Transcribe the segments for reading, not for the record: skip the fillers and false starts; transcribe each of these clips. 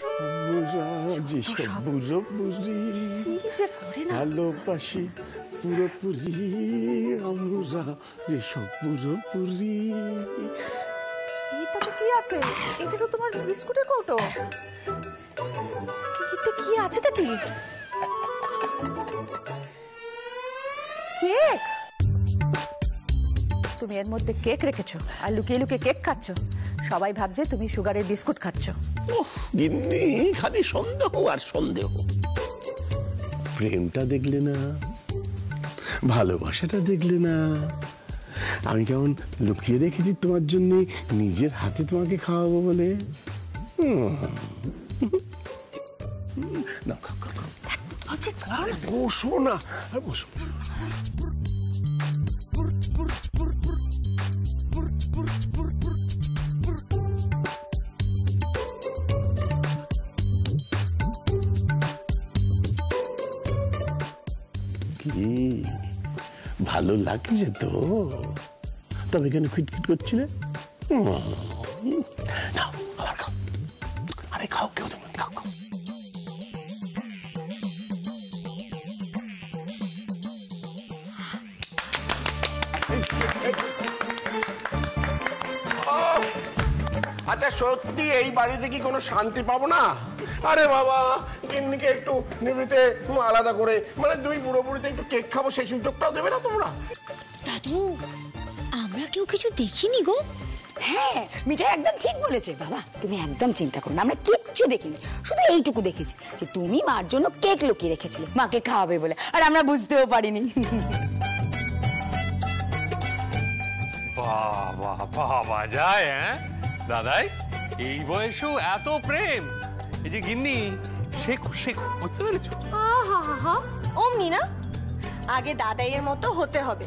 আমরা যেসব বুড়ো বুড়ি ভালোবাসি পুরোপুরি, আমরা যেসব বুড়ো বুড়ি। এটাতে কি আছে? এটা তো তোমার বিস্কুটের কৌটো। এটা কি আছে? এটা কি? কেক? তুমি এর মধ্যে কেক রেখেছো আর লুকিয়ে লুকিয়ে কেক খাচ্ছ। সবাই ভাবছে তুমি সুগারের বিস্কুট খাচ্ছ। গিন্নি খালি সন্দেহ আর সন্দেহ। প্রেমটা দেখলে না, ভালোবাসাটা দেখলে না, আমি কেমন লুকিয়ে রেখেছি তোমার জন্য, নিজের হাতে তোমাকে খাওয়াবো বলে। না বসো না, বসো। কি ভালো লাগছে তো? তবে কেন খিটখিট করছিলে? নাও আবার খাও। আরে খাও, কেউ তুমি খাও। আচ্ছা সত্যি এই বাড়িতে কি কোনো শান্তি পাবো না? আরে বাবা, গিন্নিকে একটু নিভৃতে আলাদা করে, মানে দুই বুড়ো বুড়িতে একটু কেক খাবো সেই সুযোগটাও দেবে না তোমরা? দাদু, আমরা কেউ কিছু দেখিনি গো। হ্যাঁ, মিঠাই একদম ঠিক বলেছে। বাবা তুমি একদম চিন্তা করো না, আমরা কিচ্ছু দেখিনি, শুধু এইটুকু দেখেছি যে তুমি মার জন্য কেক লুকিয়ে রেখেছিলে মাকে খাওয়াবে বলে, আর আমরা বুঝতেও পারিনি। বাবা বাবা যায়। হ্যাঁ দাদাই, এই বয়সেও এত প্রেম। এই যে গিন্নি, শেখো শেখো, বুঝতে পেরেছো? অমনি না, আগে দাদাইয়ের মতো হতে হবে,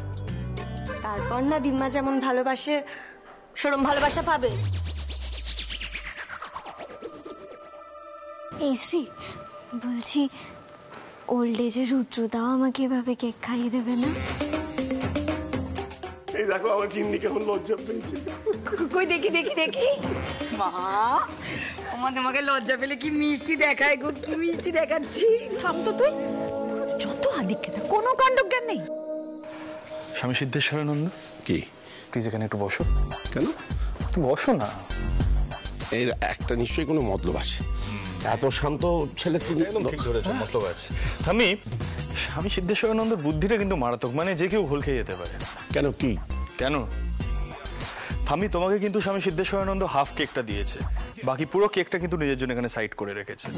তারপর না দিম্মা যেমন ভালোবাসে সেরকম ভালোবাসা পাবে। এই শ্রী, বলছি ওল্ড এজে রুদ্রদাও আমাকে এভাবে কেক খাইয়ে দেবে না? এই দেখো আমার গিন্নি কেমন লজ্জা পেয়েছে। কই দেখি দেখি দেখি। মা আমার তোমাকে লজ্জা পেলে কি মিষ্টি দেখায় গো, কি মিষ্টি দেখাচ্ছি। থাম তো তুই, যত আদিক্ষেতা, কোনো কাণ্ডজ্ঞান নেই। স্বামী সিদ্ধেশ্বরানন্দ কি প্লিজ এখানে একটু বসো। কেন? তুমি বসো না। এর একটা নিশ্চয়ই কোনো মতলব আছে। এত শান্ত ছেলে তুমি একদম ঠিক ধরেছো, মতলব আছে। থামি, স্বামী সিদ্ধেশ্বরানন্দের বুদ্ধিটা কিন্তু মারাত্মক, মানে যে কেউ ঘোল খেয়ে যেতে পারে। কেন? কি কেন? থামি, তোমাকে কিন্তু স্বামী সিদ্ধেশ্বরানন্দ হাফ কেকটা দিয়েছে, বাকি পুরো কেকটা কিন্তু নিজের জন্য এখানে সাইড করে রেখেছে।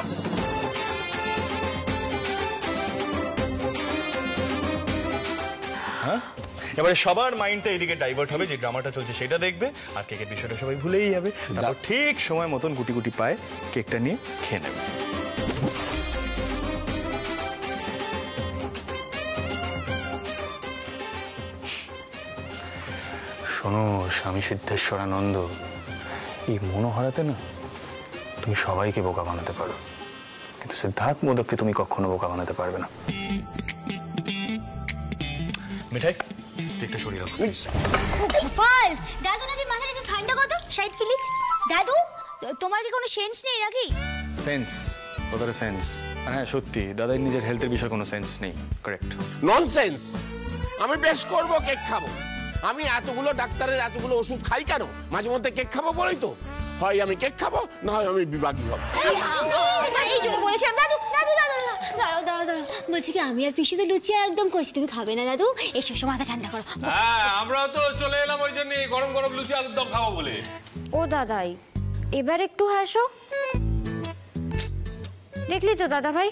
হ্যাঁ, এবারে সবার মাইন্ডটা এদিকে ডাইভার্ট হবে, যে ড্রামাটা চলছে সেটা দেখবে, আর কেকের বিষয়টা সবাই ভুলেই যাবে। তারপর ঠিক সময় মতন গুটি গুটি পায়ে কেকটা নিয়ে খেয়ে নেবে। শোনো স্বামী সিদ্ধেশ্বরানন্দ, এই মনোহরাতে না তুমি সবাইকে বোকা বানাতে পারো, কিন্তু সিদ্ধার্থ মোদককে তুমি কখনো বোকা বানাতে পারবে না। মিঠাই, কেকটা সরিয়ে রাখো। গোপাল, দাদু নাকি মাথাটা একটু ঠান্ডা কর তো, সাইড প্লিজ। দাদু, তোমার কি কোনো সেন্স নেই নাকি? সেন্স? কতটা সেন্স? আর হ্যাঁ সত্যি, দাদার নিজের হেলথের বিষয়ে কোনো সেন্স নেই। কারেক্ট। ননসেন্স। আমি বেশ করবো, কেক খাবো। আমি এতগুলো ডাক্তারের এতগুলো ওষুধ খাই কেন? মাঝে মধ্যে কেক খাবো বলেই তো। হয় আমি কেক খাবো, না হয় আমি বিভাগী হব। এই জন্য বলেছিলাম। দাদু দাদু দাদু দাঁড়াও দাঁড়াও দাঁড়াও, বলছি কি আমি আর পিসি তো লুচি একদম করছি, তুমি খাবে না দাদু? এসে এসে মাথা ঠান্ডা করো। হ্যাঁ, আমরাও তো চলে এলাম ওই জন্য, গরম গরম লুচি আলুর দম খাবো বলে। ও দাদাই, এবার একটু হাসো। দেখলি তো দাদা ভাই?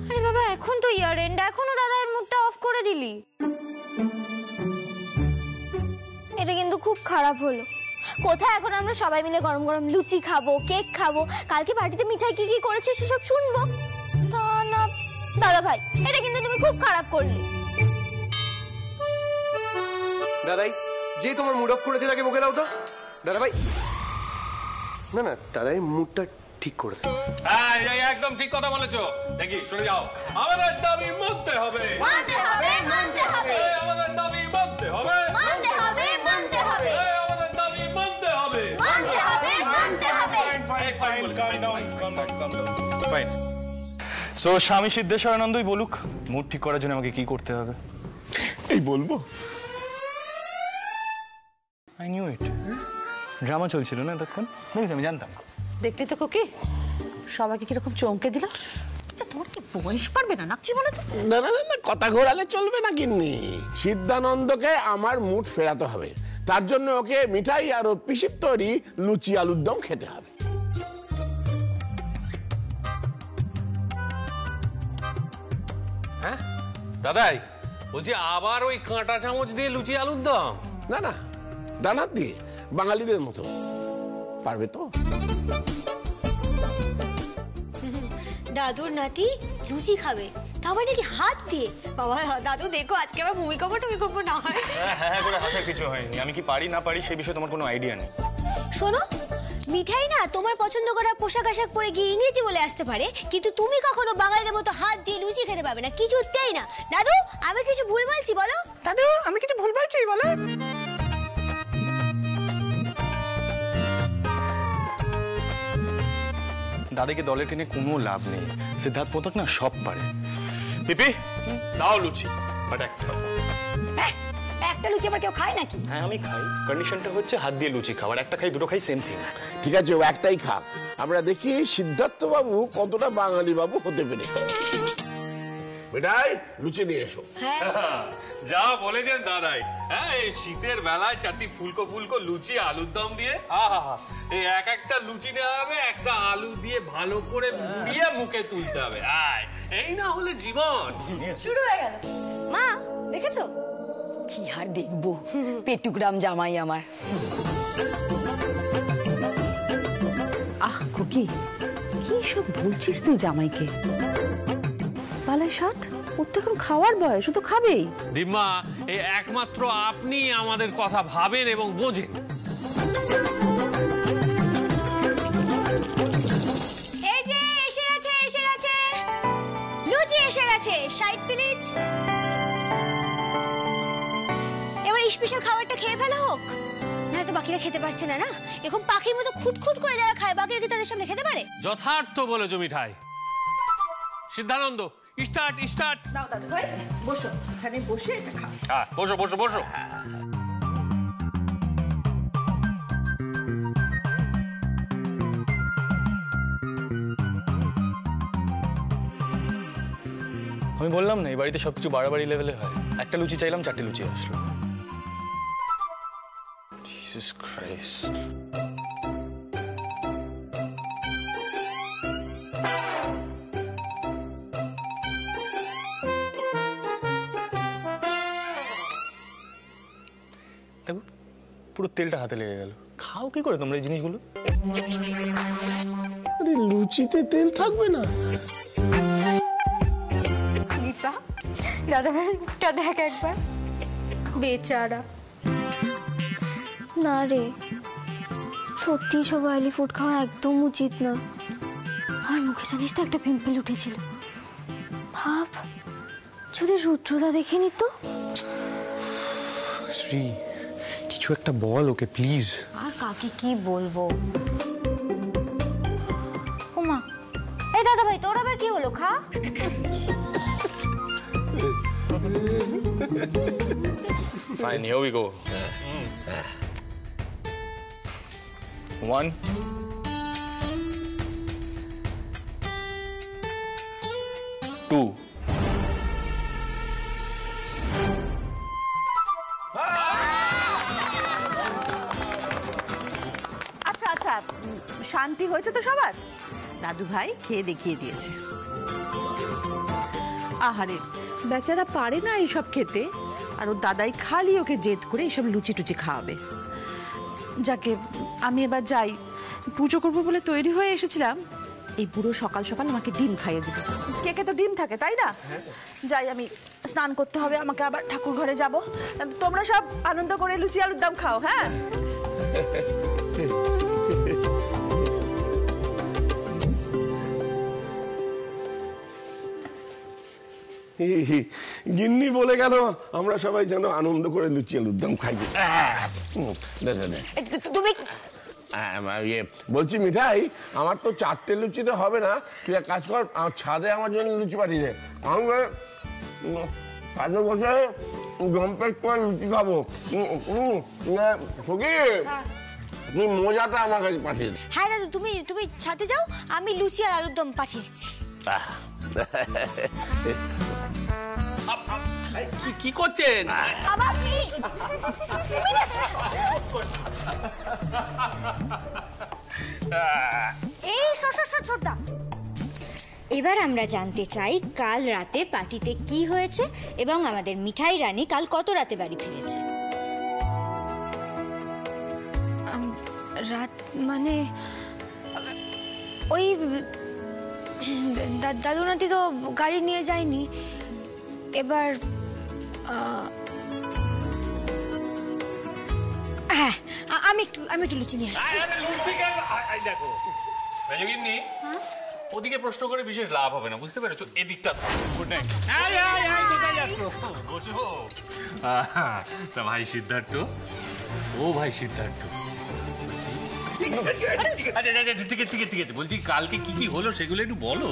আরে বাবা, এখন তো ইয়ার এন্ড, এখনো দাদার মুডটা অফ করে দিলি। এটা কিন্তু খুব খারাপ হলো। কোথায় এখন আমরা সবাই মিলে গরম গরম লুচি খাবো, কেক খাবো, কালকে পার্টিতে মিঠাই কি কি করেছে সেসব শুনবো। তা না দাদা ভাই, এটা কিন্তু তুমি খুব খারাপ করলে। দাদাই, যে তোমার মুড অফ করেছে তাকে বকে দাও তো। দাদা ভাই, না না, দাদাই মুডটা ঠিক করে দাও। হ্যাঁ, একদম ঠিক কথা বলেছো। দেখি শুনে যাও, আমাদের দাবি মানতে হবে, মানতে হবে, মানতে হবে, আমাদের দাবি মানতে হবে, মানতে হবে, মানতে হবে, আমাদের দাবি মানতে হবে, মানতে হবে, মানতে হবে। ফাইন। সো স্বামী সিদ্ধেশ্বরানন্দই বলুক মুড ঠিক করার জন্য আমাকে কি করতে হবে। এই বলবো? I knew it. ড্রামা চলছিল না এতক্ষণ, দেখেছি আমি জানতাম। দেখলি তো কোকি সবাইকে কিরকম চমকে দিল। তোমার কি বয়স পারবে না কি বলো তো? না না না, কথা ঘোরালে চলবে না গিন্নি। সিদ্ধানন্দকে আমার মুড ফেরাতে হবে, তার জন্য ওকে মিঠাই আর ওর পিসির তৈরি লুচি আলুর দম খেতে হবে। হ্যাঁ দাদাই, বলছি আবার ওই কাঁটা চামচ দিয়ে লুচি আলুর দম? না না, ডানাত দিয়ে, বাঙালিদের মতো। পারবে তো? দাদুর নাতি লুচি খাবে, তারপর নাকি হাত দিয়ে। বাবা দাদু দেখো আজকে আবার ভূমিকম্প না হয়। হ্যাঁ করে হাসার কিছু হয়নি। আমি কি পারি না পারি সেই বিষয়ে তোমার কোনো আইডিয়া নেই। শোনো, মিঠাই না তোমার পছন্দ করা পোশাক আশাক পরে গিয়ে ইংরেজি বলে আসতে পারে, কিন্তু তুমি কখনো বাঙালিদের মতো হাত দিয়ে লুচি খেতে পারবে না, কিছুতেই না। দাদু আমি কিছু ভুল বলছি বলো? দাদু আমি কিছু ভুল বলছি বলো? দাদাকে দলের কিনে কোনো লাভ নেই। সিদ্ধার্থ মোদক না সব পারে। পিপি দাও লুচি, বাট একটা লুচি আবার কেউ খায় নাকি? হ্যাঁ আমি খাই, কন্ডিশনটা হচ্ছে হাত দিয়ে লুচি খাওয়ার। একটা খাই দুটো খাই সেম থিং। ঠিক আছে, ও একটাই খাক। আমরা দেখি সিদ্ধার্থ বাবু কতটা বাঙালি বাবু হতে পেরে। মিঠাই লুচি নিয়ে এসো। যা বলেছেন দাদাই। হ্যাঁ এই শীতের বেলায় চারটি ফুলকো ফুলকো লুচি আলুর দম দিয়ে এই এক একটা লুচি নেওয়া হবে, একটা আলু দিয়ে ভালো করে মুড়িয়ে মুখে তুলতে হবে। আয়, এই না হলে জীবন শুরু হয়ে গেল। মা দেখেছো কি আর দেখবো, পেটুগ্রাম জামাই আমার। আহ খুকি কি সব বলছিস তুই জামাইকে? পালাই ষাট, ওর তো এখন খাওয়ার বয়স, ও তো খাবেই। দিম্মা, এই একমাত্র আপনি আমাদের কথা ভাবেন এবং বোঝেন। এই যে এসে গেছে লুচি এসে গেছে, 60 প্লিজ। এবার স্পেশাল খাবারটা খেয়ে ফেলা হোক, নয়তো বাকিরা খেতে পারছে না। না এখন পাখির মতো খুটখুট করে যারা খায়, বাকিরা কি তাদের সামনে খেতে পারে? যথার্থ বলেছো মিঠাই। সিদ্ধানন্দ স্টার্ট। নাও দাদু ভাই বসো, এখানে বসে এটা খাও। হ্যাঁ বসো। আমি বললাম না এই বাড়িতে সবকিছু বাড়াবাড়ি লেভেলে হয়। একটা লুচি চাইলাম, 4টে লুচি আসলো। Jesus Christ. দেখো পুরো তেলটা হাতে লেগে গেল। খাও কি করে তোমরা এই জিনিসগুলো? আরে লুচিতে তেল থাকবে না? দাদা ভাইটা দেখ একবার, বেচারা। না রে, সত্যি সব অয়েলি ফুড খাওয়া একদম উচিত না। আর মুখে জানিস তো একটা পিম্পল উঠেছিল। ভাব যদি রুদ্রদা দেখে নিত। শ্রী কিছু একটা বল ওকে প্লিজ। আর কাকে কি বলবো? ওমা, এই দাদা ভাই তোর আবার কি হলো? খা। Fine, here we go. 1 2 আচ্ছা শান্তি হয়েছে তো সবার? দাদু ভাই খেয়ে দেখিয়ে দিয়েছে। আহারে বেচারা পারে না এইসব খেতে, আর ওর দাদাই খালি ওকে জেদ করে এইসব লুচি টুচি খাওয়াবে। যাকে আমি এবার যাই, পুজো করবো বলে তৈরি হয়ে এসেছিলাম, এই পুরো সকাল সকাল আমাকে ডিম খাইয়ে দিবে। কেকে তো ডিম থাকে তাই না? যাই, আমি স্নান করতে হবে, আমাকে আবার ঠাকুর ঘরে যাব। তোমরা সব আনন্দ করে লুচি আলুর দম খাও। হ্যাঁ গিন্নি বলে গেল আমরা সবাই যেন আনন্দ করে লুচি আলুর দম খাই। তুমি ইয়ে বলছি মিঠাই, আমার তো 4টে লুচিতে হবে না, তুই এক কাজ কর, আমার ছাদে আমার জন্য লুচি পাঠিয়ে দে। আমি ছাদে বসে জম্পেট করে লুচি খাবো। তুই মোজাটা আমার কাছে পাঠিয়ে দে। হ্যাঁ দাদু, তুমি তুমি ছাদে যাও, আমি লুচি আর আলুর দম পাঠিয়ে দিচ্ছি। কি করছেন? বাবা প্লিজ, এই ছোটটা এবার আমরা জানতে চাই কাল রাতে পার্টিতে কি হয়েছে এবং আমাদের মিঠাই রানী কাল কত রাতে বাড়ি ফিরেছে। রাত মানে ওই দাদু নাতি তো গাড়ি নিয়ে যায়নি। এবার হ্যাঁ, আমি একটু লুচি নিয়ে আসছি। দেখো রাজগিন্নি, ওদিকে প্রশ্ন করে বিশেষ লাভ হবে না, বুঝতে পেরেছো? এদিকটা গুড নাইট। কোথায় যাচ্ছ? বসো। তা ভাই সিদ্ধার্থ, ও ভাই সিদ্ধার্থ, ঠিক আছে, বলছি কালকে কি কি হলো সেগুলো একটু বলো।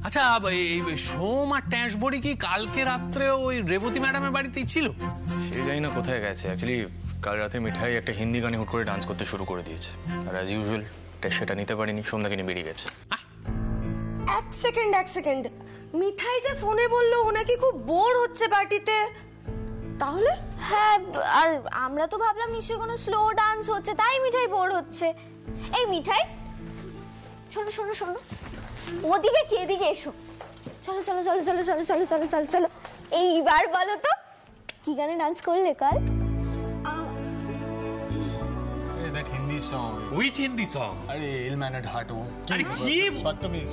আচ্ছা, এই সোম আর ট্যাঁস বড়ি কি কালকে রাত্রে ওই রেবতী ম্যাডামের বাড়িতেই ছিল? সে জানি না কোথায় গেছে। অ্যাকচুয়ালি কাল রাতে মিঠাই একটা হিন্দি গানে হুট করে ডান্স করতে শুরু করে দিয়েছে, আর অ্যাজ ইউজুয়াল সেটা নিতে পারিনি, সন্ধ্যাকে নিয়ে বেরিয়ে গেছে। এক সেকেন্ড, মিঠাই যে ফোনে বললো ও নাকি খুব বোর হচ্ছে পার্টিতে, তাহলে? হ্যাঁ, আর আমরা তো ভাবলাম নিশ্চয়ই কোনো স্লো ডান্স হচ্ছে, তাই মিঠাই বোর হচ্ছে। এই মিঠাই, শোনো, ওদিকে কি, এদিকে এসো। চলো। এইবার বলো তো কি গানে ডান্স করলে কাল? That Hindi song. Which Hindi song? अरे इल मैंने ढाटो। अरे की बदतमीज।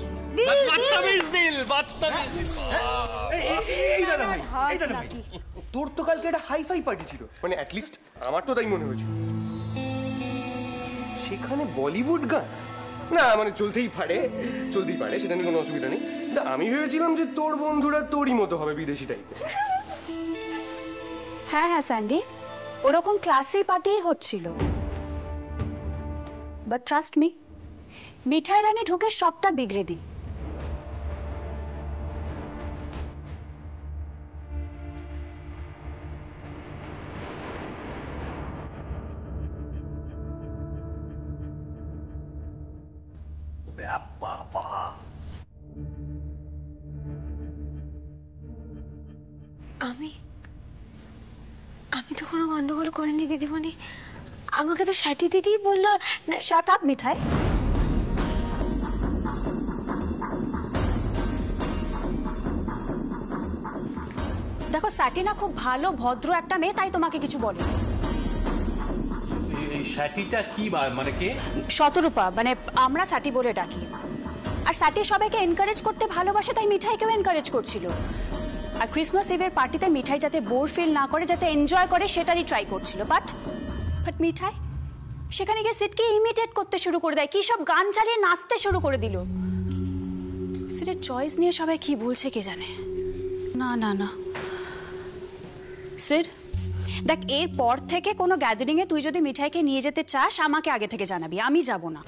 बदतमीज दिल। এই দাদা ভাই, তোর তো কালকে একটা হাই-ফাই পার্টি ছিল, মানে অ্যাটলিস্ট আমার তো তাই মনে হয়েছিল। সেখানে বলিউড গান না, মানে চলতেই পারে, সেটা নিয়ে কোনো অসুবিধা নেই। তা আমি ভেবেছিলাম যে তোর বন্ধুরা তোরই মতো হবে, বিদেশি টাইপের। হ্যাঁ স্যান্ডি, ওরকম ক্লাসি পার্টি হচ্ছিল। বাট ট্রাস্ট মি, মিঠাই রানী ঢুকে সবটা বিগড়ে দিই। আমি তো কোনো গন্ডগোল করিনি দিদিমণি, আমাকে তো শাটি দিদি বললো। শাট আপ মিঠাই। দেখো স্যাটিনা খুব ভালো ভদ্র একটা মেয়ে, তাই তোমাকে কিছু বলে। এই শ্যাটিটা কি মানে কে? শতরূপা, মানে আমরা স্যাটি বলে ডাকি। আর স্যাটি সবাইকে এনকারেজ করতে ভালোবাসে, তাই মিঠাইকেও এনকারেজ করছিল। আর ক্রিসমাস ইভের পার্টিতে মিঠাই যাতে বোর ফিল না করে, যাতে এনজয় করে, সেটারই ট্রাই করছিল। বাট মিঠাই সেখানে গিয়ে সিটকে ইমিটেট করতে শুরু করে দেয়, কি সব গান চালিয়ে নাচতে শুরু করে দিল। সিটের চয়েস নিয়ে সবাই কি বলছে কে জানে। না সিড, দেখ এরপর থেকে কোনো গ্যাদারিং এ তুই যদি মিঠাইকে নিয়ে যেতে চাস আমাকে আগে থেকে জানাবি, আমি যাব না।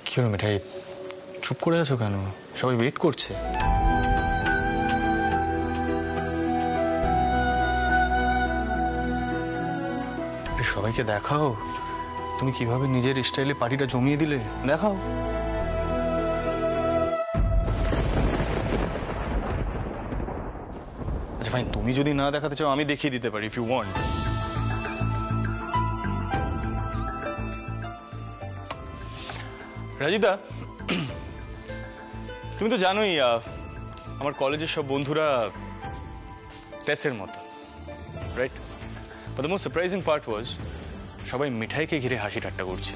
কি হলো মিঠাই, চুপ করে আছো কেন? সবাই ওয়েট করছে। সবাইকে দেখাও তুমি কিভাবে নিজের স্টাইলে পার্টিটা জমিয়ে দিলে, দেখাও। আচ্ছা ফাইন, তুমি যদি না দেখাতে চাও আমি দেখিয়ে দিতে পারি, ইফ ইউ ওয়ান্ট। রাজিদা, তুমি তো জানোই আমার কলেজের সব বন্ধুরা টেসের মতো, right? But the most surprising part ওয়াজ সবাই মিঠাইকে ঘিরে হাসি ঠাট্টা করছে।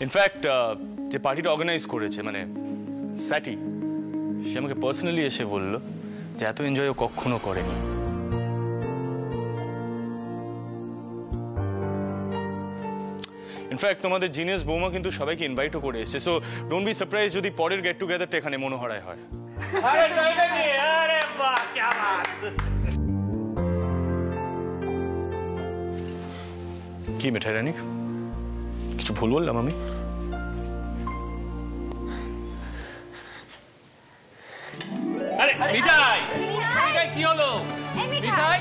ইনফ্যাক্ট যে পার্টিটা অর্গানাইজ করেছে, মানে স্যাটি, সে আমাকে পার্সোনালি এসে বলল যে এত এনজয় ও কখনো করেনি। ইনফ্যাক্ট তোমাদের জিনিয়াস বৌমা কিন্তু সবাইকে ইনভাইটও করে এসেছে, সো ডোন্ট বি সারপ্রাইজ যদি পরের গেট টুগেদারটা এখানে মনোহরায় হয়। কি মিঠাই রানী, কিছু ভুল বললাম আমি? আরে মিঠাই, মিঠাই কি হলো? মিঠাই,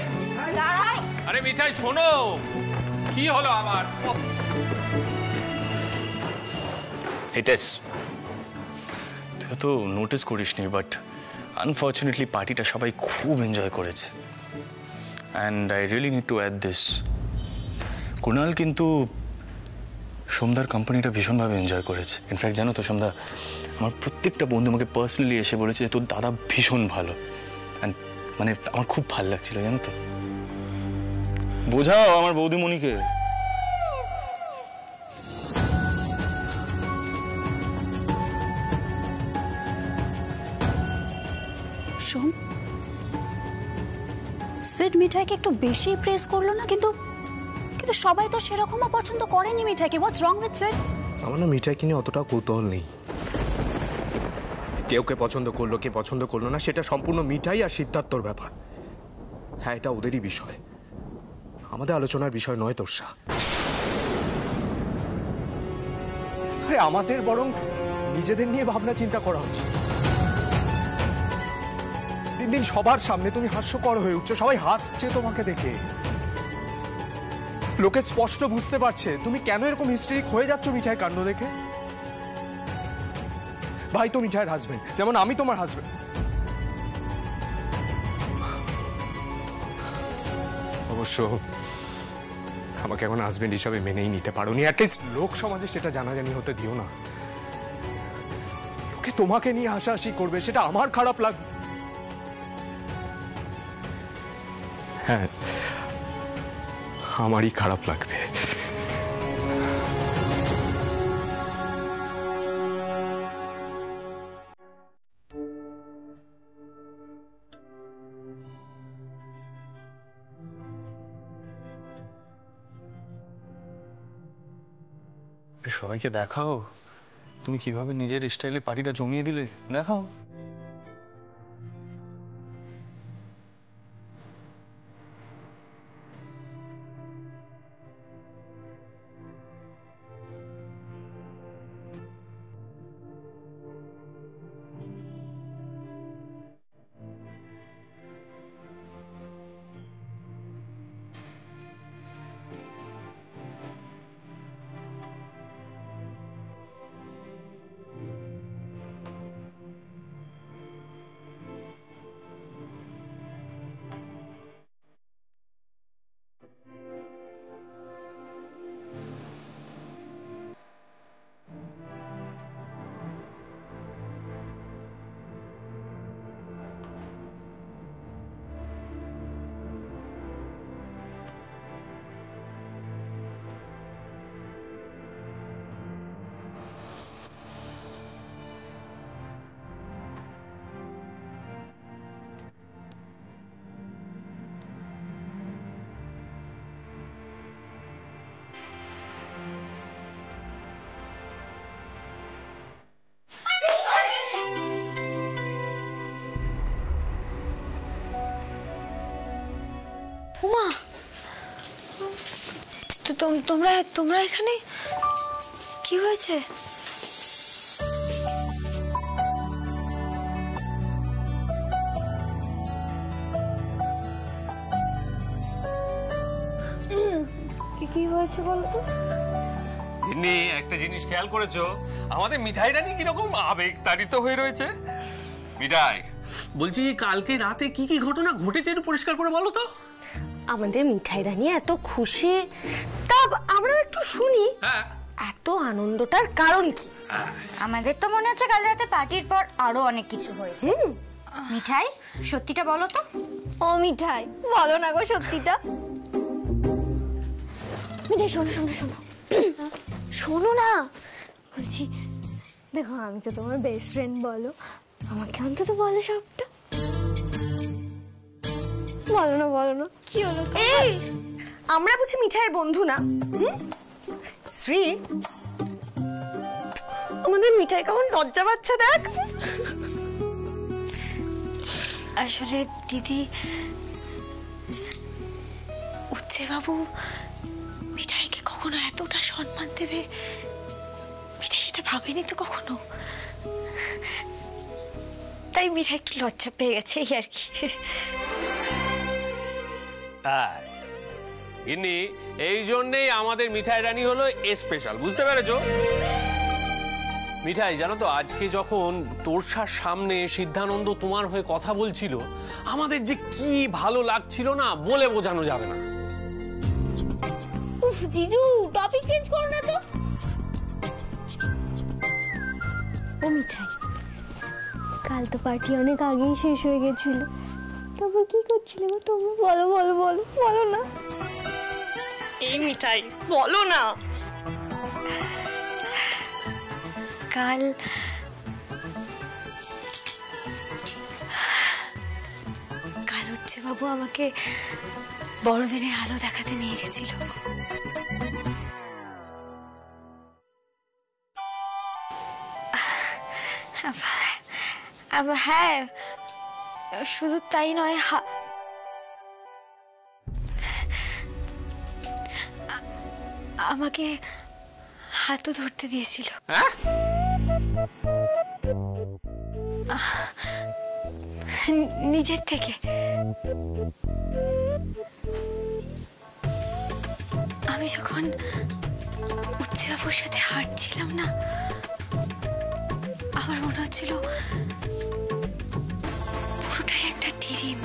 আরে মিঠাই শোনো, কি হলো আমার? এটাস তুই তো নোটিস করিসনি, বাট আনফর্চুনেটলি পার্টিটা সবাই খুব এনজয় করেছে। And I really need to add this, Kunal কিন্তু সোমদার কোম্পানিটা ভীষণভাবে এনজয় করেছে। ইনফ্যাক্ট জানো তো সোমদা, আমার প্রত্যেকটা বন্ধু আমাকে পার্সোনালি এসে বলেছে যে তোর দাদা ভীষণ ভালো, অ্যান্ড মানে আমার খুব ভালো লাগছিল জানো তো। বোঝাও আমার বৌদিমণিকে। সোম, সিড মিঠাইকে একটু বেশি প্রেস করলো না? কিন্তু কিন্তু সবাই তো সেরকমও পছন্দ করেনি মিঠাইকে। হোয়াটস রং উইথ সিড? আমার না মিঠাইকে নিয়ে অতটা কৌতূহল নেই। কেউ কে পছন্দ করলো, কে পছন্দ করলো না, সেটা সম্পূর্ণ মিঠাই আর সিদ্ধার্থর ব্যাপার। হ্যাঁ, এটা ওদেরই বিষয়, আমাদের আলোচনার বিষয় নয় তোরসা। আরে আমাদের বরং নিজেদের নিয়ে ভাবনা চিন্তা করা উচিত। দিন দিন সবার সামনে তুমি হাস্যকর হয়ে উঠছো, সবাই হাসছে তোমাকে দেখে। লোকে স্পষ্ট বুঝতে পারছে তুমি কেন এরকম হিস্টেরিক হয়ে যাচ্ছ মিঠাইয়ের কাণ্ড দেখে। ভাই তো মিঠাইয়ের হাজবেন্ড, যেমন আমি তোমার হাজবেন্ড। অবশ্য আমাকে এখন হাজবেন্ড হিসাবে মেনেই নিতে পারোনি, অ্যাটলিস্ট লোক সমাজে সেটা জানাজানি হতে দিও না। লোকে তোমাকে নিয়ে হাসাহাসি করবে, সেটা আমার খারাপ লাগবে। হ্যাঁ, আমারই খারাপ লাগবে। সবাইকে দেখাও তুমি কিভাবে নিজের স্টাইলে পার্টিটা জমিয়ে দিলে, দেখাও। উমা, তোমরা এখানে কি হয়েছে? কি হয়েছে বলতো? ইনি একটা জিনিস খেয়াল করেছো, আমাদের মিঠাই রানী কিরকম আবেগ তাড়িত হয়ে রয়েছে। মিঠাই, বলছি কালকে রাতে কি কি ঘটনা ঘটেছে একটু পরিষ্কার করে বলো তো। আমাদের মিঠাই রানী এত খুশি, তা আমরা একটু শুনি। হ্যাঁ, এত আনন্দটার কারণ কি? আমাদের তো মনে হচ্ছে কাল রাতে পার্টির পর আরো অনেক কিছু হয়েছে। মিঠাই, সত্যিটা বলো তো। ও মিঠাই, বলো না গো সত্যিটা। মিঠাই শোনো শোনো শোনো শোনো না, বলছি দেখো আমি তো তোমার বেস্ট ফ্রেন্ড, বলো আমাকে অন্তত বলো সবটা। বলো না কি হলো? এই আমরা বুঝি মিঠাইয়ের বন্ধু না? শ্রী, আমাদের মিঠাই কেমন লজ্জা পাচ্ছে দেখ। আসলে দিদি, উচ্চে বাবু মিঠাইকে কখনো এতটা সম্মান দেবে মিঠাই সেটা ভাবেনি তো কখনো, তাই মিঠাই একটু লজ্জা পেয়ে গেছে এই আর কি। গিন্নি, এই জন্যেই আমাদের মিঠাই রানী হলো স্পেশাল, বুঝতে পেরেছো? মিঠাই, জানো তো আজকে যখন তোরসার সামনে সিদ্ধানন্দ তোমার হয়ে কথা বলছিল, আমাদের যে কি ভালো লাগছিল না, বলে বোঝানো যাবে না। উফ জিজু, টপিক চেঞ্জ করো না তো। ও মিঠাই, কাল তো পার্টি অনেক আগেই শেষ হয়ে গেছিল, তারপর কি করছিলে তোমরা? বলো বলো বলো বলো না। এই মিঠাই বলো না। কাল উচ্চে বাবু আমাকে বড়দিনের আলো দেখাতে নিয়ে গেছিল। হ্যাঁ, শুধু তাই নয়, আমাকে হাতও ধরতে দিয়েছিল। নিজের থেকে। আমি যখন উচ্চবাবুর সাথে হাঁটছিলাম না, আমার মনে হচ্ছিল পুরোটাই একটা ড্রিম।